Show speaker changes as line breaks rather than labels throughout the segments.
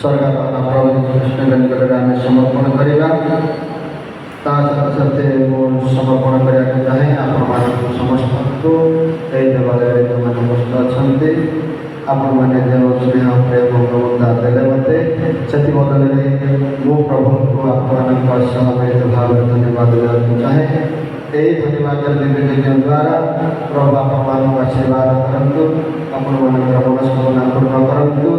स्वर्गारोहण प्रभु कृष्ण निकटରେ ଆମେ ସମର୍ପଣ କରିବା। ତା ସହିତ ମୁଁ ସମର୍ପଣ କରିବାକୁ ଚାହେଁ ଆପଣମାନଙ୍କୁ ସମସ୍ତଙ୍କୁ ଏହି ଦେବାଳୟରେ ଯେଉଁମାନେ ଉପସ୍ଥିତ ଅଛନ୍ତି ଆପଣମାନେ ଯେଉଁ ସ୍ନେହ ପ୍ରେମ ମମତା ଦେଲେ ମୋତେ ସେଥିମଧ୍ୟରେ ମୁଁ ପ୍ରଭୁଙ୍କୁ ଆପଣମାନଙ୍କ ସହ ମିଳିତ ଭାବରେ ଧନ୍ୟବାଦ ଦେବାକୁ ଚାହେଁ। ଏହି ଧନ୍ୟବାଦର ଦିବ୍ୟଯଜ୍ଞ ଦ୍ୱାରା ପ୍ରଭୁ ଆପଣମାନଙ୍କୁ ଆଶୀର୍ବାଦ କରନ୍ତୁ, ଆପଣମାନଙ୍କର ମନସ୍କାମନା ପୂର୍ଣ୍ଣ କରନ୍ତୁ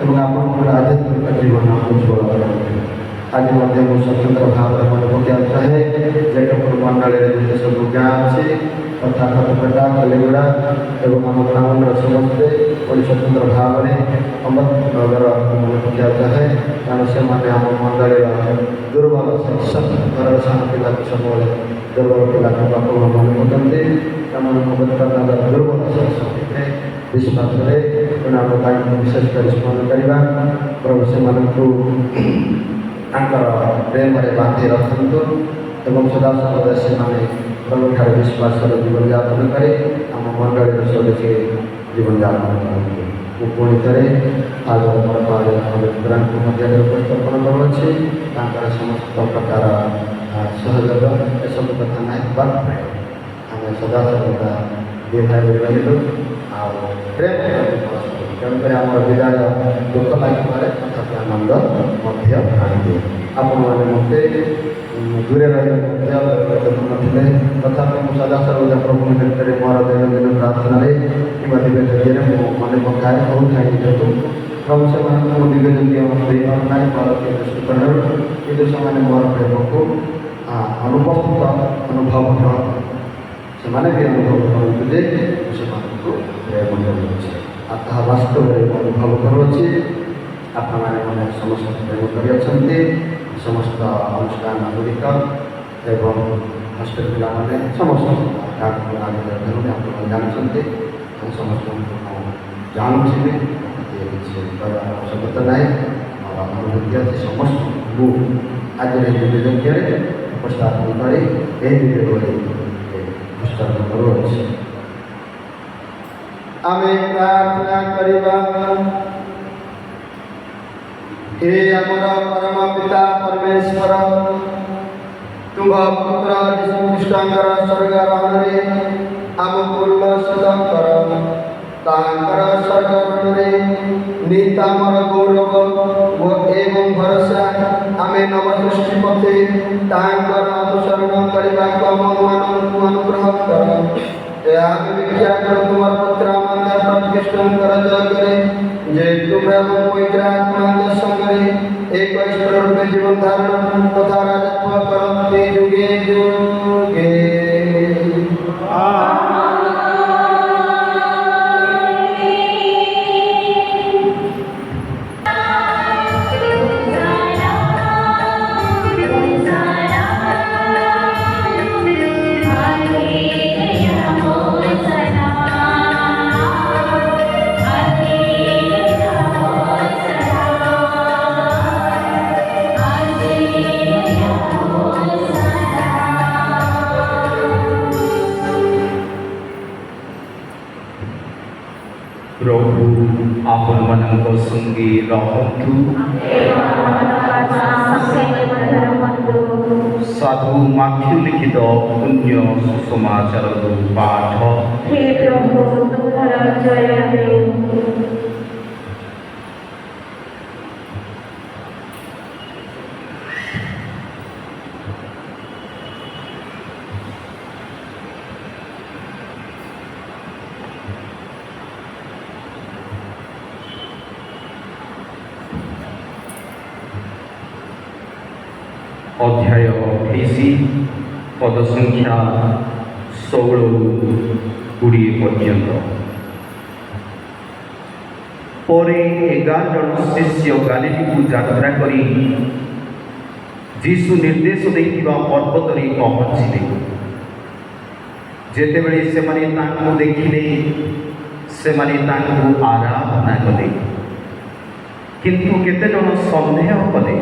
ଏବଂ ଆପଣଙ୍କର ଆଧ୍ୟାତ୍ମିକ ଜୀବନ ଉଜ୍ଜ୍ୱଳ କରନ୍ତୁ। ଆଜି ମଧ୍ୟ ମୁଁ ସ୍ୱତନ୍ତ୍ର ଭାବରେ ମନେ ପକାଇବାକୁ ଚାହେଁ ଜେକପୁର ମଣ୍ଡଳୀରେ ଯେତେ ସବୁ ଗାଁ ଅଛି ତଥା ଖତପେଟା କଲିଗୁଡ଼ା ଏବଂ ଆମ ଗ୍ରାମର ସମସ୍ତେ ପୁଣି ସ୍ୱତନ୍ତ୍ର ଭାବରେ ଅମୃତନଗର ମନେ ପକାଇବାକୁ ଚାହେଁ, କାରଣ ସେମାନେ ଆମ ମଣ୍ଡଳୀର ଦୁର୍ବଳ ଘରର ସାନ ପିଲାକୁ ସବୁବେଳେ ଦୁର୍ବଳ ପିଲାକୁ ଆପଣ ମନେ ପକାନ୍ତି। ସେମାନେ ଅମୃତନଗର ଦୁର୍ବଳ ସେଥିପାଇଁ ବିଶ୍ୱାସରେ ତେଣୁ ଆମେ ତାଙ୍କୁ ବିଶେଷ କରି ସ୍ମରଣ କରିବା। ପ୍ରଭୁ ସେମାନଙ୍କୁ ତାଙ୍କର ପ୍ରେମରେ ବାନ୍ଧି ରଖନ୍ତୁ ଏବଂ ସଦାସର୍ବଦା ସେମାନେ ପ୍ରଭୁଠାରେ ବିଶ୍ୱାସର ଜୀବନଯାପନ କରି ଆମ ମଣ୍ଡଳୀର ସ୍ୱଦେଶୀ ଜୀବନଯାପନ କରନ୍ତୁ। ମୁଁ ପୁଣି ଥରେ ଆଗର ମୋର ପବିତ୍ରଙ୍କୁ ମଧ୍ୟରେ ଉପସ୍ଥାପନ କରୁଅଛି। ତାଙ୍କର ସମସ୍ତ ପ୍ରକାର ସହଯୋଗ ଏସବୁ କଥା ନାହିଁ ବା ଆମେ ସଦାସର୍ବଦା ଦୁଇ ଭାଇ ରହିଲୁ ଆଉ ପ୍ରେମ ତେଣୁକରି ଆମର ବିଦାୟ ଦୁଃଖ ଲାଗିପାରେ ତଥାପି ଆନନ୍ଦ ମଧ୍ୟ ଆଣିଦିଏ। ଆପଣମାନେ ମୋତେ ଦୂରେ ରହିଲେ ମଧ୍ୟ ଦେଖୁନଥିଲେ ତଥାପି ମୁଁ ସଦାସର୍ବଦା ପ୍ରଭୁ ନିକଟରେ ମୋର ଦୈନନ୍ଦିନ ପ୍ରାର୍ଥନାରେ କିମ୍ବା ଦିବ୍ୟଯଜ୍ଞରେ ମୁଁ ମନେ ପକାଏ କହୁଥାଏ ନିଜକୁ ପ୍ରଭୁ ସେମାନଙ୍କୁ ମୁଁ ଦିବ୍ୟଯଜ୍ଞ ଦେଇପାରୁ ନାହିଁ ଭାରତୀୟ ଦୃଷ୍ଟିକୋଣରୁ, କିନ୍ତୁ ସେମାନେ ମୋର ପ୍ରେମକୁ ଅନୁପସ୍ଥିତ ଅନୁଭବ କରନ୍ତି। ସେମାନେ ବି ଅନୁଭବ କରନ୍ତି ଯେ ମୁଁ ସେମାନଙ୍କୁ ପ୍ରେମ କରୁଅଛି ଆଉ ତାହା ବାସ୍ତବରେ ମୁଁ ଅନୁଭବ କରୁଅଛି। ଆପଣମାନେ ମାନେ ସମସ୍ତ ପ୍ରେମ କରିଅଛନ୍ତି। ସମସ୍ତ ଅନୁଷ୍ଠାନ ଗୁଡ଼ିକ ଏବଂ ହଷ୍ଟେଲ ପିଲାମାନେ ସମସ୍ତ ଆପଣମାନେ ଜାଣିଛନ୍ତି, ସମସ୍ତଙ୍କୁ ମୁଁ ଜାଣୁଛି ବି କିଛି କହିବାର ଆବଶ୍ୟକତା ନାହିଁ। ମୋର ଅନୁଭୂତି ଅଛି ସମସ୍ତଙ୍କୁ ଆଜିର ଏହି ଦିବ୍ୟଯଜ୍ଞରେ ଉପସ୍ଥାପନ କରି ଏହି ଦିବ୍ୟବଳି ଉତ୍ସର୍ଗ କରୁଅଛି। ଆମେ ପ୍ରାର୍ଥନା କରିବା। हे ଆମର ପରମ ପିତା ପରମେଶ୍ୱର, ତୁମ ପୁତ୍ର ଯୀଶୁ ଖ୍ରୀଷ୍ଟଙ୍କର ସ୍ୱର୍ଗାରୋହଣରେ ଆମକୁ ଉଲ୍ଲସିତ କର। ତାଙ୍କର ସ୍ୱର୍ଗାରୋହଣରେ ନିହିତ ଆମର ଗୌରବ ଏବଂ ଭରସା ଆମେ ନବସୃଷ୍ଟି ପଥେ ତାଙ୍କର ଅନୁସରଣ କରିବାକୁ ଆମମାନଙ୍କୁ ଅନୁଗ୍ରହ କର। ଏହା ଆମେ ଭିକ୍ଷା କରୁ ତୁମର ପୁତ୍ର ଆମ ପ୍ରଭୁ ଖ୍ରୀଷ୍ଟଙ୍କର ଜୟରେ ଯେ ତୁମେ ଆମ ପବିତ୍ର ଆତ୍ମାଙ୍କ ସଙ୍ଗରେ ଏକ ଈଶ୍ୱର ରୂପେ ଜୀବନ ଧାରଣ ତଥା ରାଜତ୍ୱ କରନ୍ତି ଯୁଗେ ଯୁଗେ।
प्रभु आपनମାନଙ୍କ संगे रहन्तु। साधु माथ्यू लिखित पुण्य सुसमाचार पाठ।
हे प्रभु तुम्हारा जय हो।
अध्याय 28 पद संख्या 16-20 पर्यंत। परे 11 जन शिष्य गालीली को यात्रा करी जीशु निर्देश देइथिबा पर्वत रे पहुँचिले। जेतेबेले सेमाने तांको देखिले सेमाने तांको आराधना कले, किंतु केते जन सन्देह कले।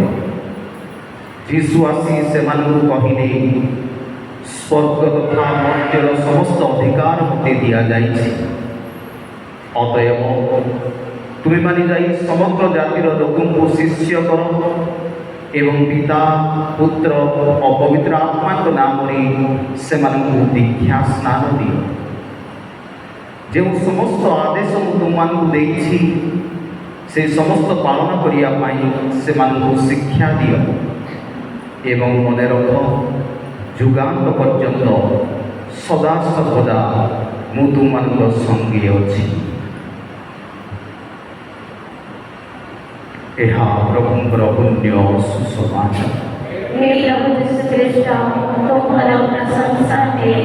जीशु आसी सेमानकु कहिले स्वर्ग तथा मर्त्यर समस्त अधिकार मते दिया जाइछि। अतएव ତୁମେମାନେ ଯାଇ ସମଗ୍ର ଜାତିର ଲୋକଙ୍କୁ ଶିଷ୍ୟ କର ଏବଂ ପିତା ପୁତ୍ର ଓ ପବିତ୍ର ଆତ୍ମାଙ୍କ ନାମରେ ସେମାନଙ୍କୁ ଦୀକ୍ଷା ସ୍ନାନ ଦିଅ। ଯେଉଁ ସମସ୍ତ ଆଦେଶ ମୁଁ ତୁମମାନଙ୍କୁ ଦେଇଛି ସେ ସମସ୍ତ ପାଳନ କରିବା ପାଇଁ ସେମାନଙ୍କୁ ଶିକ୍ଷା ଦିଅ ଏବଂ ମନେ ରଖ ଯୁଗାନ୍ତ ପର୍ଯ୍ୟନ୍ତ ସଦାସର୍ବଦା ମୁଁ ତୁମମାନଙ୍କ ସଙ୍ଗେ ଅଛି। ଏହା ପ୍ରଭୁଙ୍କର ପୁଣ୍ୟ ସୁସମାଚାର।
हे प्रभु यीशु ख्रिस्ट तुम्हारा प्रशंसा है।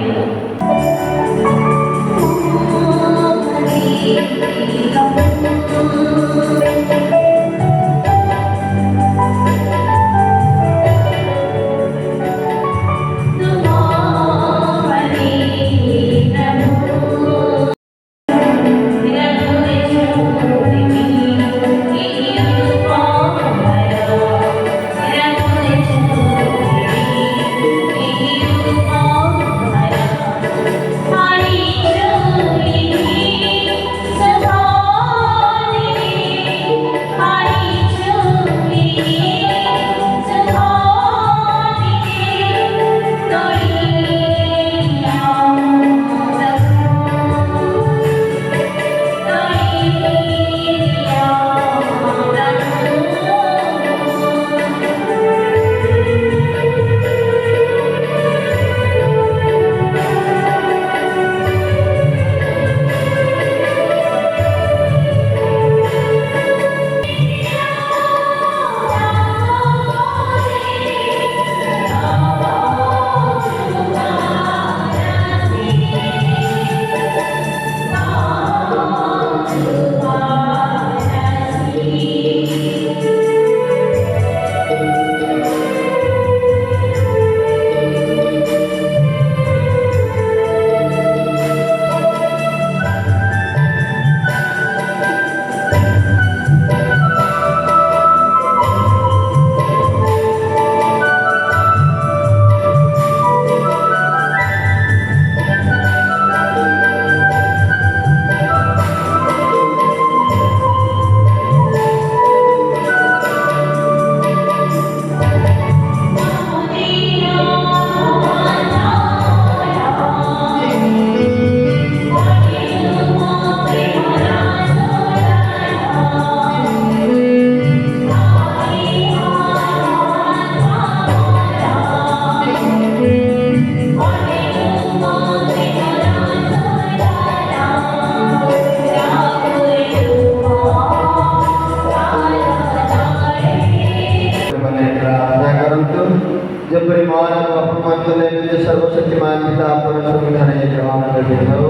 ଯେପରି ମହାରାଜ ଅପମାନ କଲେ ନିଜ ସର୍ବଶକ୍ତିମାନ ପିତା ପରମେଶ୍ୱର ଠାରେ ଗ୍ରହଣ କରିଥାଉ।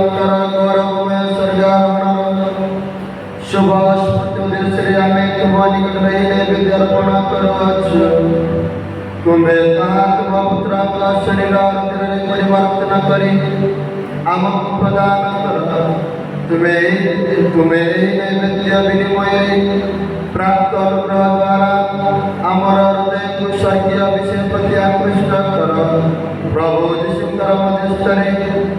ମାନଙ୍କର ଗୌରବମୟ ସ୍ୱର୍ଗାରୋହଣ शुभ स्मृति उद्देश्य आमे तुम निकट रही विद्यार्पण करुअछु तुम्हें कहा तुम पुत्र का शरीर परिवर्तन करी आमको प्रदान कर तुम्हें नैवेद्य विनिमय प्राप्त अनुग्रह द्वारा आमर हृदय को स्वर्गीय विषय प्रति आकृष्ट कर प्रभु जीशुकर मध्यस्थरे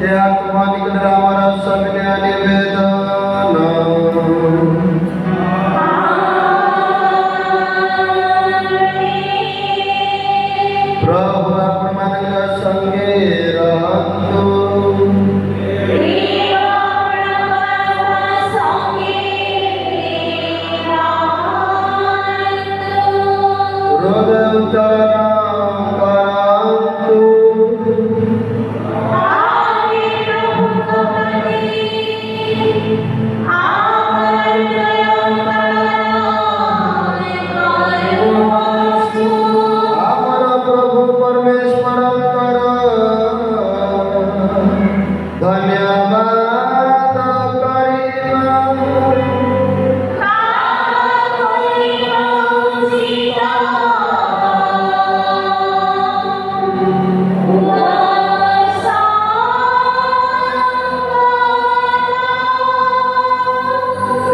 यह तुम निकट आमर सविनय निवेदन प्रभु आपमनका संगे रहतु हृदय उच्चारण करतु ଆମର ପ୍ରଭୁ ପରମେଶ୍ୱରଙ୍କର ଧନ୍ୟବାଦ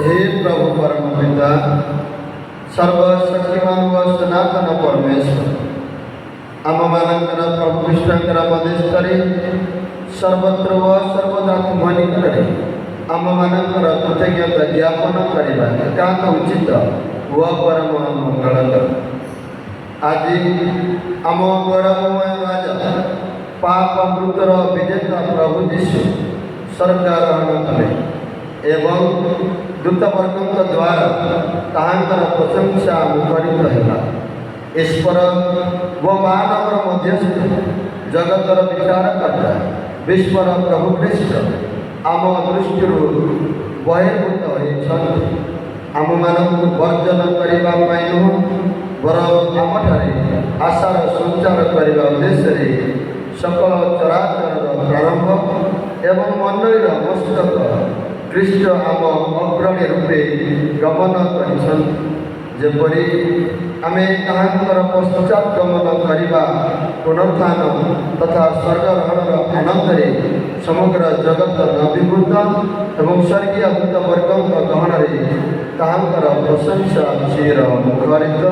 हे प्रभु परम पिता सर्वशक्तिमान व सनातन परमेश्वर आम मानकर प्रभु कृष्णकर मध्यस्थरे सर्वत्र व सर्वदा तुम निकटरे आम मानकर कृतज्ञता ज्ञापन करवा एकांत उचित व परम मंगलकर आज आम गौरवमय राजा पाप मृतर विजेता प्रभु जीशु स्वर्गारोहण कले एवं दूतवर्गों द्वारा ताहांकर प्रशंसा मुखरित है ईश्वर व मानवर मध्यस्थ जगतर विचार करता विश्वर प्रभु ख्रीष्ट आम दृष्टि बहिर्भूत होती आम मानक वर्जन करने नुह बर आमठारे आशार संचार करने उद्देश्य सकल चराचर प्रारंभ एवं मंडलीर मस्तक ख्रीष्ट आम अग्रणी रूपे गमन करपरी आम ताहांकर पश्चात गमन करने पुनरुत्थान तथा स्वर्गारोहण आनंद समग्र जगत अभिभूत एवं स्वर्गीय दूतवर्गों गहन ताहांकर प्रशंसा चिर मुखरित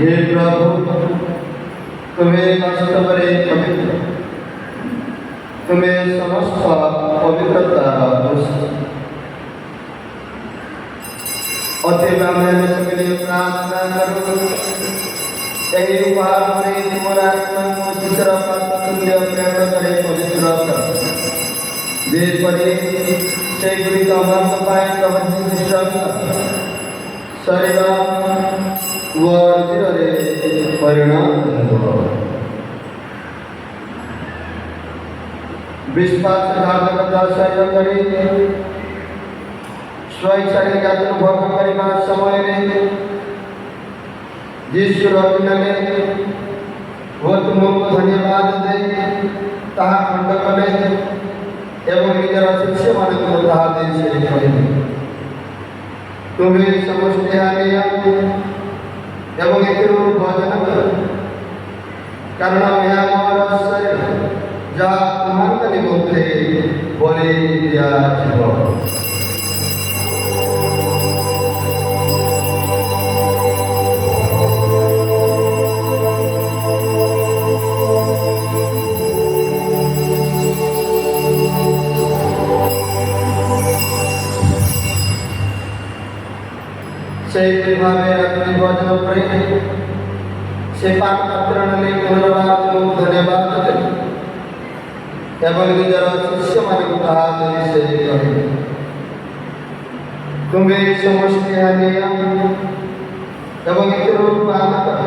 हे प्रभु तुम्हें वास्तव में पवित्र तुम्हें समस्त पवित्रता अतएव मैं सबके लिए प्रार्थना करूं यही उपहार में तुम्हारा आत्मा को चित्र तुल्य प्रेरण करे पवित्र कर दे पड़े से गुरी का मन पाए प्रबंध शरीर वे परिणाम विश्वासघातकता सहयोग करी स्वैच्छिक यात्रा भोग करने समय जिस रोगिने वो तुमको धन्यवाद दे ताहा खंड कले एवं निजर शिष्य मान को ताहा दे से कहे तुम्हें समझते आनिया एवं एक भोजन कर कारण यह हमारा शरीर जहाँ तुम्हारे निमित्ते बोले दिया जीवन से भावे अपनी भोजन प्रेम से पाक पत्रण ले पुनर्वार को धन्यवाद दे एवं निजर शिष्य मान को कहा दे से कहे तुम्हें समझते आनिया एवं एक रूप पान कर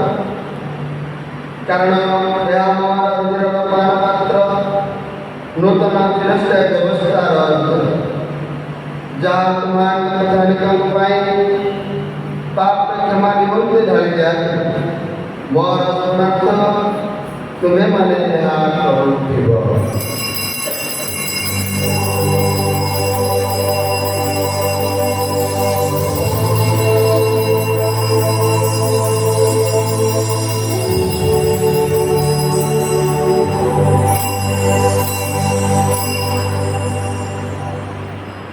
कारण यह हमारा रुद्र का पान पात्र नूतन चिरस्थायी व्यवस्था रहा जहाँ तुम्हारे कथानिका को पाएंगे पाप क्षमा निमंत्रित ढल जाए मोर समर्थ तुम्हें माने हाथ करो देव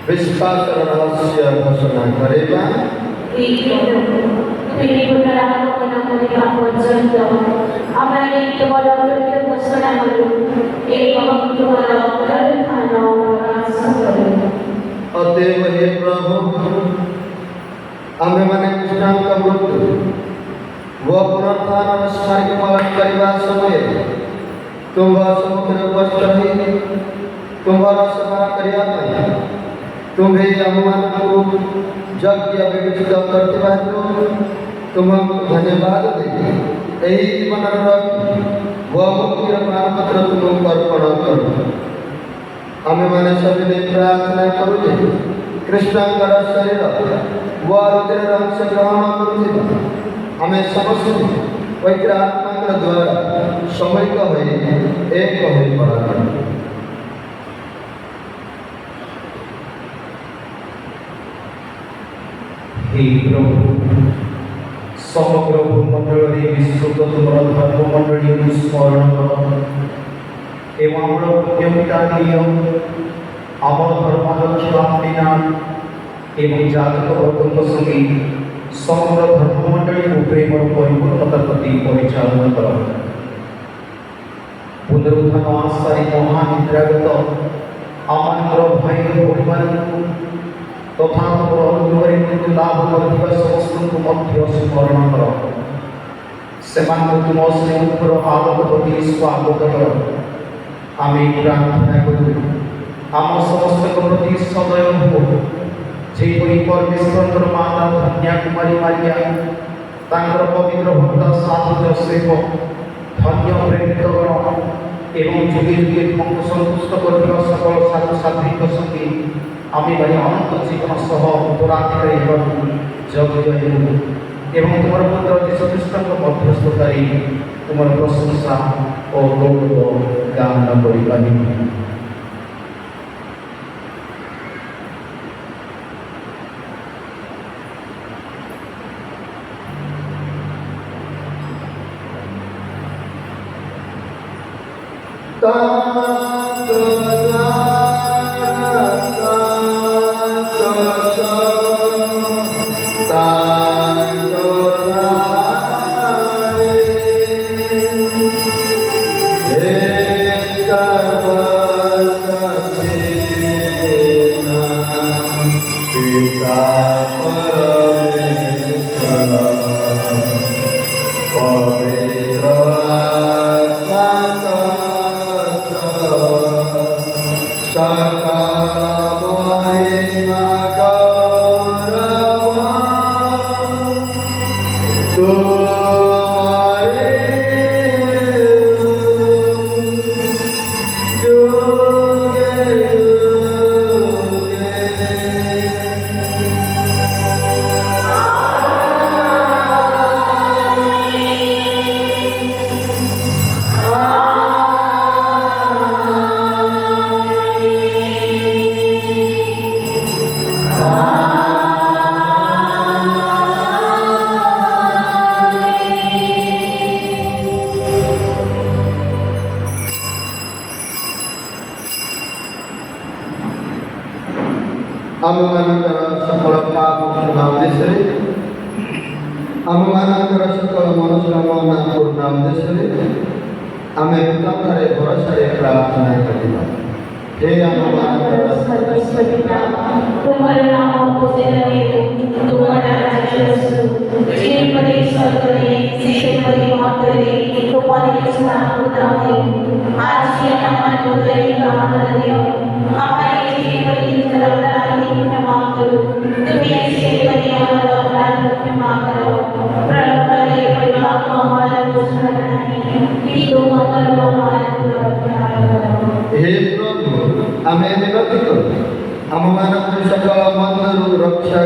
विश्वास रहस्य घोषणा करेगा
তিনি পুনরায় কোনা পর্যন্ত আমরা এই কেবল ঘোষণা করি এই তোমার
अतएव हे प्रभु आम्हे माने कृष्ण का मृत्यु वो पुनरुत्थान और स्मारक पालन करने समय तुम समुद्र उपस्थित रही तुम्हारा सभा करिया तुम्हें अभिमान को जग या विवेचित करते बाजो तुम हमको धन्यवाद देंगे यही जीवन वह मुक्ति पत्र तुम अर्पण करो हमें माने सभी ने प्रार्थना करुजे कृष्णंकर शरीर व रुद्र अंश ग्रहण करुजे हमें समस्त पवित्र आत्मा द्वारा समयिक हुए एक हुए पड़ा
हे प्रभु समग्र भूमंडल विस्तृत तुम्हारा धर्ममंडल स्मरण कर एवं आमर पुण्यपिता दिय आमर धर्माध्यक्ष आपनाथ एवं जातक वर्ग संगे समग्र धर्ममंडल को प्रेम और परिपूर्णता प्रति परिचालन कर पुनरुत्थान आशारी महानिद्रागत आमर भाई परिवार तथा अनुग्रह मृत्यु लाभ करथिबा समस्त मध्य स्मरण कर से तुम स्नेहर आलोक प्रति स्वागत कर आमे प्रार्थना करूँ आम समस्त प्रति सदय हो जेपरी परमेश्वर माता धन्या कुमारी मारिया तांकर पवित्र भक्त साधु जोसेफ धन्य प्रेमितगण एवं जुगे जुगे तुमको संतुष्ट कर सकल साधु साध्वी संगे आमे भाई अनंत जीवन सह उत्तराधिकारी जगह एवं तुम पुत्र जीशुख्रीष्ट मध्यस्थतारे तुम प्रशंसा और गौरव गान कर
পিতা পরমেশ্বর পবিত্র আত্মা সকাল মহিমা গৌরব তোমারে যুগে ଆମମାନଙ୍କର ସକଳ ପାପ କ୍ଷମା ଉଦ୍ଦେଶ୍ୟରେ ଆମମାନଙ୍କର ସକଳ ମନସ୍କାମନା ପୂର୍ଣ୍ଣ ଉଦ୍ଦେଶ୍ୟରେ ଆମେ ପିତାଙ୍କରେ ଭରସାରେ ପ୍ରାର୍ଥନା କରିବା। ହେ ଆମମାନଙ୍କର
सर्वस्वती तुम्हारे नाम पूजे रहे तुम्हारा राज्य रसू जिन परे स्वर्गरे शिष्य परे मातरे तुम्हारे स्नान उदावे आज के हमारे उदय का आनंद हमारे जीवन परे जलधारी क्षमा करो तुम्हें ऐसे परे हमारा अपराध क्षमा करो प्रलंबरे परिपाप हमारा दूसरा नहीं कि तुम अकल हमारा पूरा करो।
हे प्रभु ଆମେ ବିନତି କରୁ ଆମମାନଙ୍କୁ ସକଳ ମନ୍ଦରୁ ରକ୍ଷା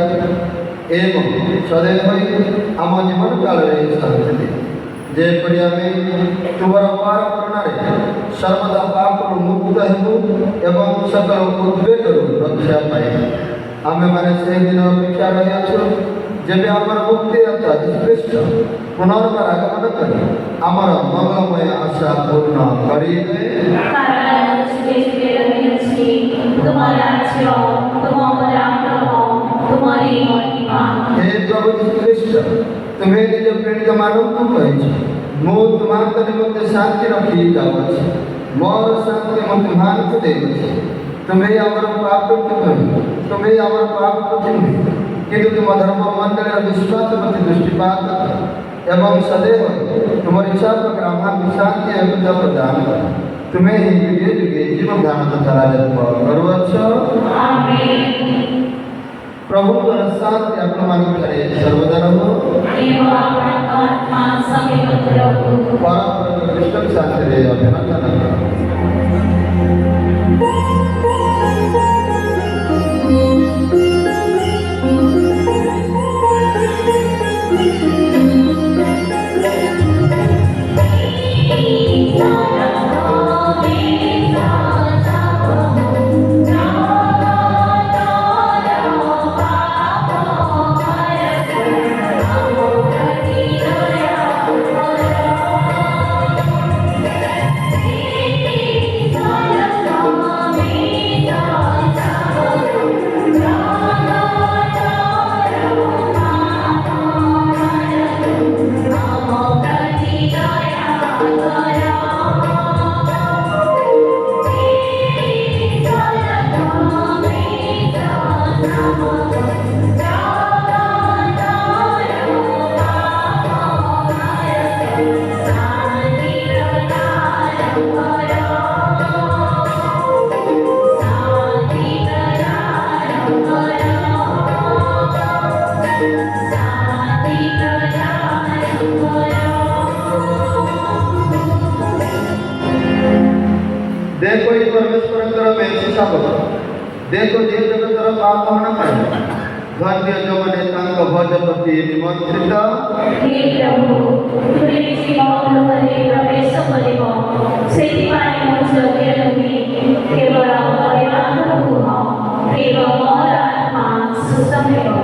ଏବଂ ସଦୟ ହୋଇ ଆମ ଜୀବନ କାଳରେ ଶାନ୍ତି ଦିଅ। ଯେପରି ଆମେ ତୁମର ଅପାର କରୁଣାରେ ସର୍ବଦା ପାପରୁ ମୁକ୍ତ ହେବୁ ଏବଂ ସକଳ ଉଦ୍ବେଗରୁ ରକ୍ଷା ପାଇବୁ। ଆମେମାନେ ସେହି ଦିନ ଅପେକ୍ଷା ରହିଅଛୁ ଯେବେ ଆମର ମୁକ୍ତିଦାତା ଯୀଶୁଖ୍ରୀଷ୍ଟ ପୁନର୍ବାର ଆଗମନ କରି ଆମର ମଙ୍ଗଳମୟ ଆଶା ପୂର୍ଣ୍ଣ କରିବେ।
तुम्हारा राज्य तुम्हारा तुम्हारी महिमा
हे प्रभु यीशुख्रीस्ट तुम्हें निज प्रेरित ମାନଙ୍କୁ କହିଛ ମୁଁ ତୁମମାନଙ୍କ ନିମନ୍ତେ ଶାନ୍ତି ରଖି ଯାଉଅଛି ମୋର ଶାନ୍ତି ମୁଁ ତୁମମାନଙ୍କୁ ଦେଉଅଛି ତୁମେ ଆମର ପାପକୁ ନୁହେଁ କିନ୍ତୁ ତୁମ ଧର୍ମ ମଣ୍ଡଳୀର ବିଶ୍ୱାସ ପ୍ରତି ଦୃଷ୍ଟିପାତ ଏବଂ ସदैव ତୁମର ଇଚ୍ଛା ପ୍ରକାର ଆମମାନଙ୍କୁ ଶାନ୍ତି ଏବଂ ପ୍ରଦାନ କର। ତୁମେ ହିଁ ଯୁଗେ ଯୁଗେ ଜୀବନ ଧାନ ତଥା ରାଜତ୍ୱ କରୁଅଛ। ପ୍ରଭୁଙ୍କର ଶାନ୍ତି ଆପଣମାନଙ୍କଠାରେ ସର୍ବଦା ରହୁ। ପରମ କୃଷ୍ଣ ଶାନ୍ତିରେ ଅଭିନନ୍ଦନ କର। देखो ये परमेश्वर में शाबक देखो जे जगतर पाप हरण पाए धन्य जो मने तांक भज प्रति निमंत्रित
हे प्रभु प्रेसी मौन करे प्रवेश करिबो सेति पाए मो जगे रही केवल परिवार को केवल मोर आत्मा सुसम हो।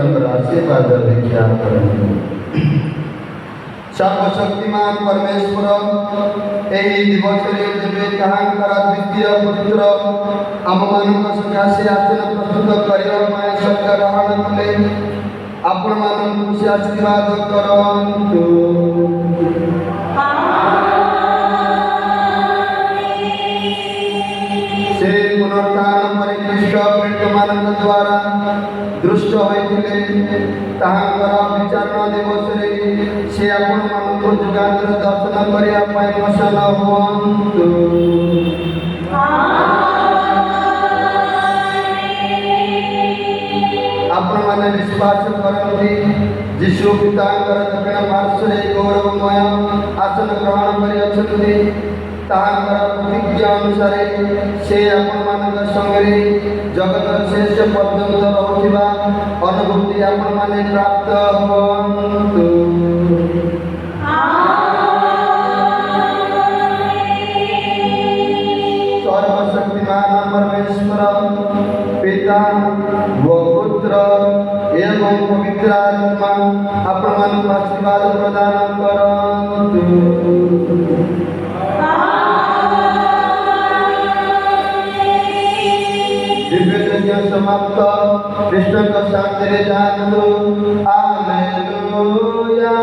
ଈଶ୍ୱରଙ୍କର ଆଶୀର୍ବାଦ ଭିକ୍ଷା କରନ୍ତୁ। ସର୍ବଶକ୍ତିମାନ ପରମେଶ୍ୱର ଏହି ଦିବସରେ ଯେବେ ତାହାଙ୍କର ଦ୍ୱିତୀୟ ପୁତ୍ର ଆମମାନଙ୍କ ସକାଶେ ଆସନ ପ୍ରସ୍ତୁତ କରିବା ପାଇଁ ସ୍ୱର୍ଗ ଗ୍ରହଣ କଲେ, ଆପଣମାନଙ୍କୁ ସେ ଆଶୀର୍ବାଦ କରନ୍ତୁ। ସେ ପୁନରୁତ୍ଥାନ ପରେ ଖ୍ରୀଷ୍ଟ ପୀଡ଼ିତମାନଙ୍କ ଦ୍ୱାରା ଦୃଷ୍ଟ ହୋଇଥିଲେ, ତାହାଙ୍କର ବିଚାରଣ ଦିବସରେ ସେ ଆପଣମାନଙ୍କୁ ଯୁଗାନ୍ତର ଦର୍ଶନ କରିବା ପାଇଁ ପ୍ରସନ୍ନ ହୁଅନ୍ତୁ। ଆପଣମାନେ ବିଶ୍ୱାସ କରନ୍ତି ଯୀଶୁ ପିତାଙ୍କର ଦକ୍ଷିଣ ପାର୍ଶ୍ୱରେ ଗୌରବମୟ ଆସନ ଗ୍ରହଣ କରିଅଛନ୍ତି। ତାହାଙ୍କର ପ୍ରତିଜ୍ଞା ଅନୁସାରେ ସେ ଆପଣମାନଙ୍କ ସଙ୍ଗରେ ଜଗତର ଶେଷ ପର୍ଯ୍ୟନ୍ତ ରହୁଥିବା ଅନୁଭୂତି ଆପଣମାନେ ପ୍ରାପ୍ତ ହୁଅନ୍ତୁ। ସର୍ବଶକ୍ତିମାନ ପରମେଶ୍ୱର ପିତା ଓ ପୁତ୍ର ଏବଂ ପବିତ୍ର ଆତ୍ମା ଆପଣମାନଙ୍କୁ ଆଶୀର୍ବାଦ ପ୍ରଦାନ କରନ୍ତୁ। ଦିବ୍ୟଯଜ୍ଞ ସମାପ୍ତ। କୃଷ୍ଣଙ୍କ ଶାନ୍ତିରେ ଯାଆନ୍ତୁ। ଆଲେଲୁୟା।